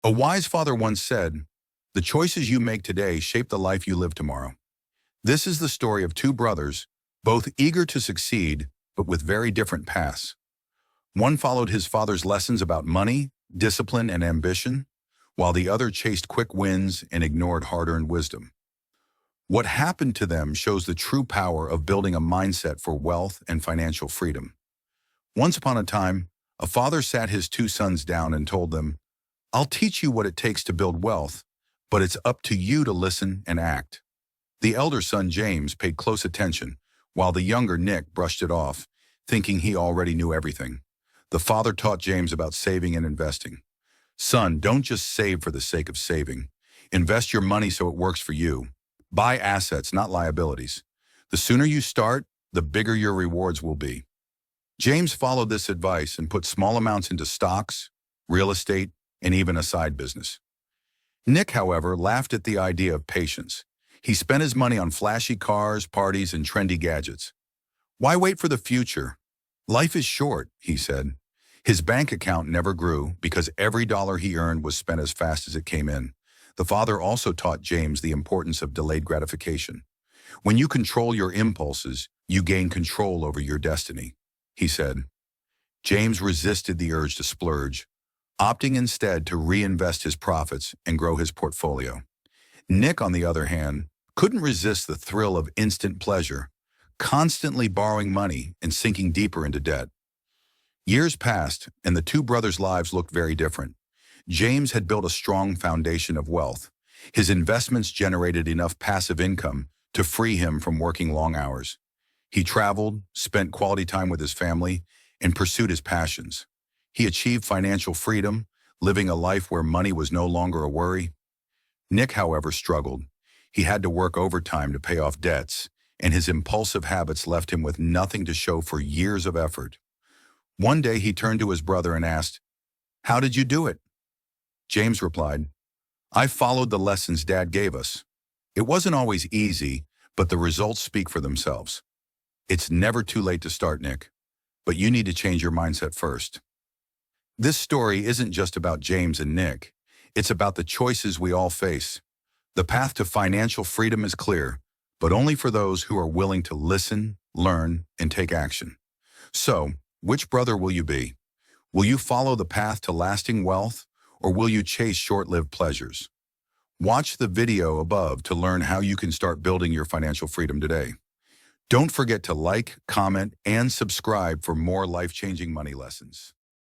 A wise father once said, "The choices you make today shape the life you live tomorrow." This is the story of two brothers, both eager to succeed, but with very different paths. One followed his father's lessons about money, discipline, and ambition, while the other chased quick wins and ignored hard-earned wisdom. What happened to them shows the true power of building a mindset for wealth and financial freedom. Once upon a time, a father sat his two sons down and told them, "I'll teach you what it takes to build wealth, but it's up to you to listen and act." The elder son, James, paid close attention, while the younger Nick brushed it off, thinking he already knew everything. The father taught James about saving and investing. "Son, don't just save for the sake of saving. Invest your money so it works for you. Buy assets, not liabilities. The sooner you start, the bigger your rewards will be." James followed this advice and put small amounts into stocks, real estate, and even a side business. Nick, however, laughed at the idea of patience. He spent his money on flashy cars, parties, and trendy gadgets. "Why wait for the future? Life is short," he said. His bank account never grew because every dollar he earned was spent as fast as it came in. The father also taught James the importance of delayed gratification. "When you control your impulses, you gain control over your destiny," he said. James resisted the urge to splurge, opting instead to reinvest his profits and grow his portfolio. Nick, on the other hand, couldn't resist the thrill of instant pleasure, constantly borrowing money and sinking deeper into debt. Years passed, and the two brothers' lives looked very different. James had built a strong foundation of wealth. His investments generated enough passive income to free him from working long hours. He traveled, spent quality time with his family, and pursued his passions. He achieved financial freedom, living a life where money was no longer a worry. Nick, however, struggled. He had to work overtime to pay off debts, and his impulsive habits left him with nothing to show for years of effort. One day he turned to his brother and asked, "How did you do it?" James replied, "I followed the lessons Dad gave us. It wasn't always easy, but the results speak for themselves." It's never too late to start, Nick, but you need to change your mindset first. This story isn't just about James and Nick. It's about the choices we all face. The path to financial freedom is clear, but only for those who are willing to listen, learn, and take action. So, which brother will you be? Will you follow the path to lasting wealth, or will you chase short-lived pleasures? Watch the video above to learn how you can start building your financial freedom today. Don't forget to like, comment, and subscribe for more life-changing money lessons.